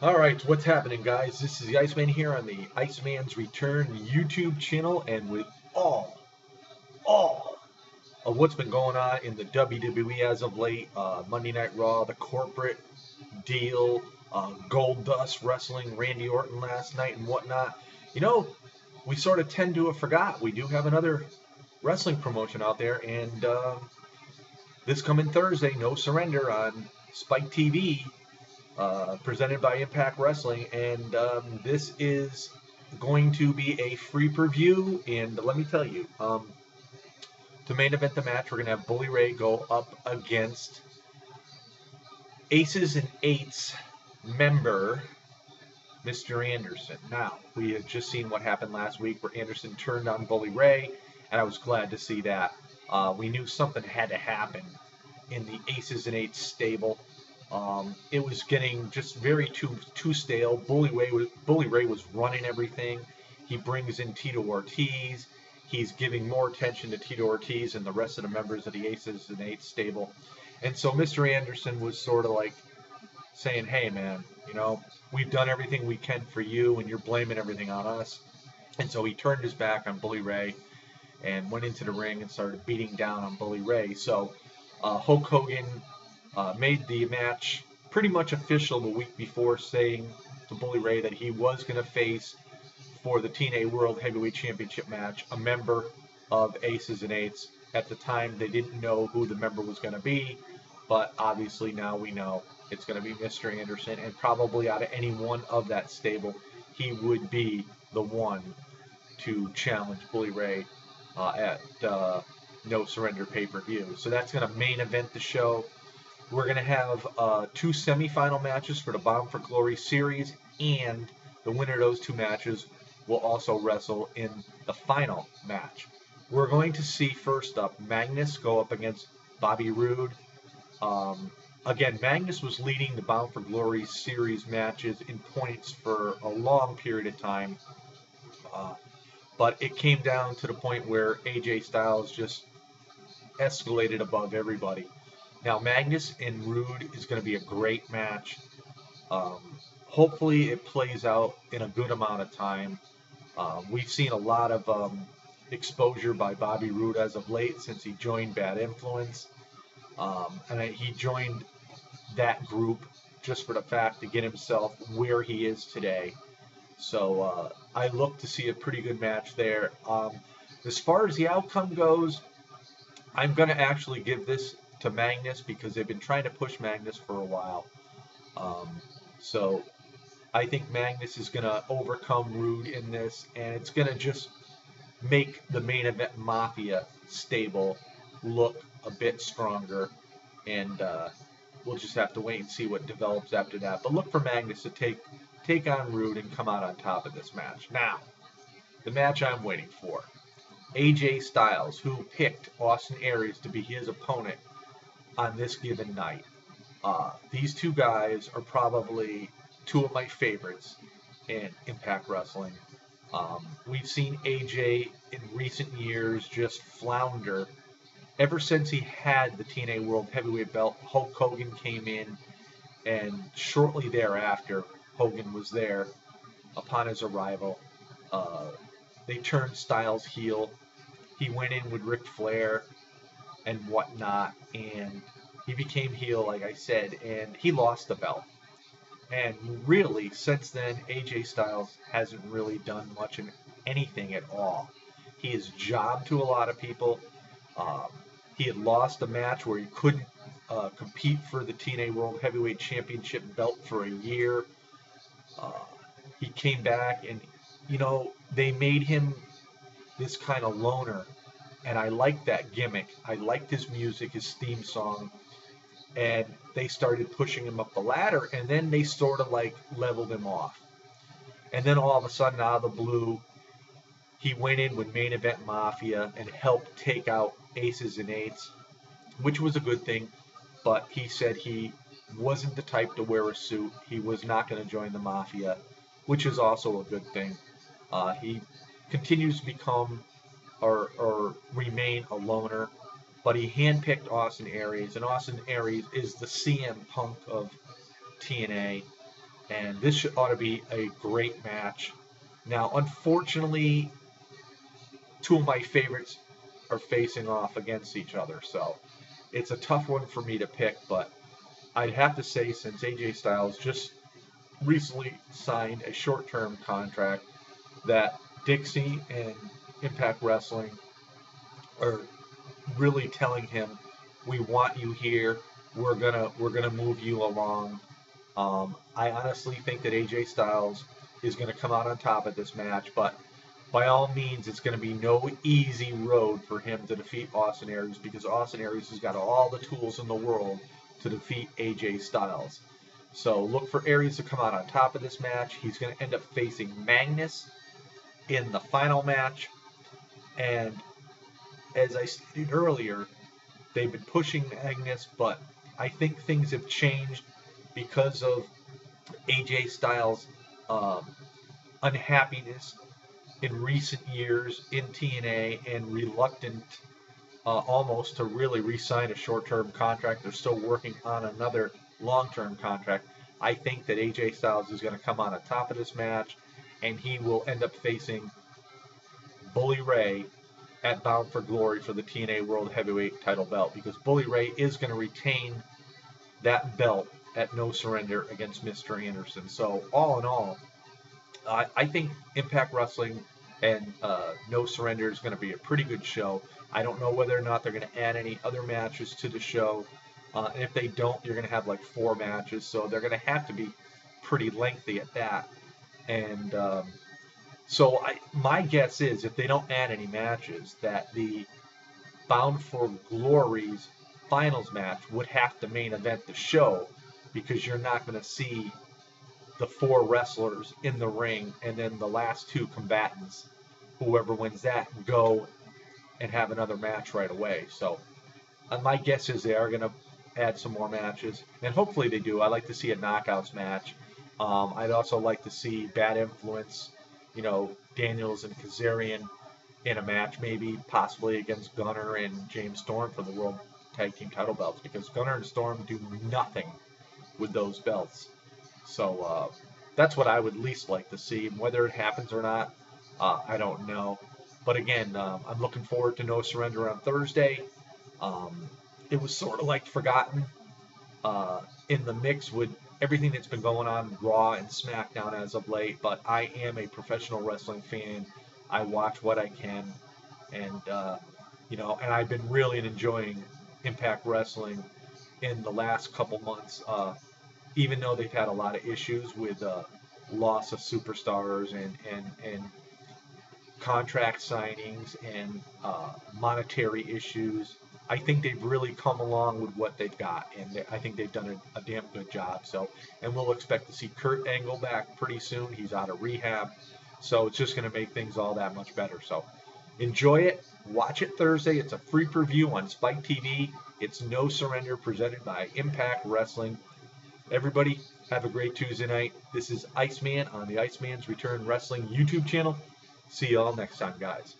All right, what's happening, guys? This is the Iceman here on the Iceman's Return YouTube channel, and with all of what's been going on in the WWE as of late, Monday Night Raw, the corporate deal, Gold Dust wrestling Randy Orton last night, and whatnot. You know, we sort of tend to have forgot we do have another wrestling promotion out there, and this coming Thursday, No Surrender on Spike TV, presented by Impact Wrestling, and this is going to be a free preview. And let me tell you, to main event the match, we're going to have Bully Ray go up against Aces and Eights member Mr. Anderson. Now, we have just seen what happened last week where Anderson turned on Bully Ray, and I was glad to see that. We knew something had to happen in the Aces and Eights stable. It was getting just very too stale. Bully Ray was running everything. He brings in Tito Ortiz. He's giving more attention to Tito Ortiz and the rest of the members of the Aces and Eights stable. And so Mr. Anderson was sort of like saying, hey, man, we've done everything we can for you, and you're blaming everything on us. And so he turned his back on Bully Ray and went into the ring and started beating down on Bully Ray. So Hulk Hogan made the match pretty much official the week before, saying to Bully Ray that he was going to face, for the TNA World Heavyweight Championship match, a member of Aces and Eights. At the time, they didn't know who the member was going to be, but obviously now we know it's going to be Mr. Anderson, and probably out of any one of that stable, he would be the one to challenge Bully Ray at No Surrender pay-per-view. So that's going to main event the show. We're going to have two semifinal matches for the Bound for Glory series, and the winner of those two matches will also wrestle in the final match. We're going to see, first up, Magnus go up against Bobby Roode. Again, Magnus was leading the Bound for Glory series matches in points for a long period of time, but it came down to the point where AJ Styles just escalated above everybody. Now, Magnus and Roode is going to be a great match. Hopefully, it plays out in a good amount of time. We've seen a lot of exposure by Bobby Roode as of late since he joined Bad Influence. And he joined that group just for the fact to get himself where he is today. So I look to see a pretty good match there. As far as the outcome goes, I'm going to actually give this to Magnus because they've been trying to push Magnus for a while. So I think Magnus is going to overcome Roode in this, and it's going to just make the main event Mafia stable look a bit stronger. And we'll just have to wait and see what develops after that. But look for Magnus to take on Roode and come out on top of this match. Now, the match I'm waiting for. AJ Styles, who picked Austin Aries to be his opponent on this given night. These two guys are probably two of my favorites in Impact Wrestling. We've seen AJ in recent years just flounder. Ever since he had the TNA World Heavyweight belt, Hulk Hogan came in, and shortly thereafter, Hogan was there upon his arrival. They turned Styles heel. He went in with Ric Flair and whatnot, and he became heel, like I said, and he lost the belt. And really, since then, AJ Styles hasn't really done much of anything at all. He has jobbed to a lot of people. He had lost a match where he couldn't compete for the TNA World Heavyweight Championship belt for a year. He came back, and, they made him this kind of loner. And I liked that gimmick. I liked his music, his theme song. And they started pushing him up the ladder, and then they sort of like leveled him off. And then all of a sudden, out of the blue, he went in with Main Event Mafia and helped take out Aces and Eights, which was a good thing. But he said he wasn't the type to wear a suit. He was not going to join the Mafia, which is also a good thing. He continues to become or remain a loner. But he handpicked Austin Aries, and Austin Aries is the CM Punk of TNA. and this ought to be a great match. Now, unfortunately, two of my favorites are facing off against each other, so it's a tough one for me to pick, but I'd have to say, since AJ Styles just recently signed a short-term contract, that Dixie and Impact Wrestling are really telling him, "We want you here. We're gonna move you along." I honestly think that AJ Styles is going to come out on top of this match, but by all means, it's going to be no easy road for him to defeat Austin Aries, because Austin Aries has got all the tools in the world to defeat AJ Styles. So look for Aries to come out on top of this match. He's going to end up facing Magnus in the final match. And as I stated earlier, they've been pushing Magnus, but I think things have changed because of AJ Styles' unhappiness in recent years in TNA and reluctant almost to really re-sign a short-term contract. They're still working on another long-term contract. I think that AJ Styles is going to come on top of this match, and he will end up facing Bully Ray at Bound for Glory for the TNA World Heavyweight title belt, because Bully Ray is going to retain that belt at No Surrender against Mr. Anderson. So all in all, I think Impact Wrestling and No Surrender is going to be a pretty good show. I don't know whether or not they're going to add any other matches to the show. And if they don't, you're going to have like 4 matches. So they're going to have to be pretty lengthy at that. And so my guess is, if they don't add any matches, that the Bound for Glory's finals match would have to main event the show, because you're not going to see the 4 wrestlers in the ring and then the last 2 combatants, whoever wins that, go and have another match right away. So my guess is they are going to add some more matches, and hopefully they do. I like to see a knockouts match. I'd also like to see Bad Influence, Daniels and Kazarian in a match, maybe possibly against Gunner and James Storm for the World Tag Team title belts, because Gunner and Storm do nothing with those belts. So that's what I would least like to see. Whether it happens or not, I don't know. But again, I'm looking forward to No Surrender on Thursday. It was sort of like forgotten in the mix with everything that's been going on with Raw and SmackDown as of late, but I am a professional wrestling fan. I watch what I can, and and I've been really enjoying Impact Wrestling in the last couple months. Even though they've had a lot of issues with loss of superstars and contract signings and monetary issues, I think they've really come along with what they've got, and I think they've done a damn good job. So, and we'll expect to see Kurt Angle back pretty soon. He's out of rehab, so it's just going to make things all that much better. So, enjoy it. Watch it Thursday. It's a free preview on Spike TV. It's No Surrender, presented by Impact Wrestling. Everybody, have a great Tuesday night. This is Iceman on the Iceman's Return Wrestling YouTube channel. See you all next time, guys.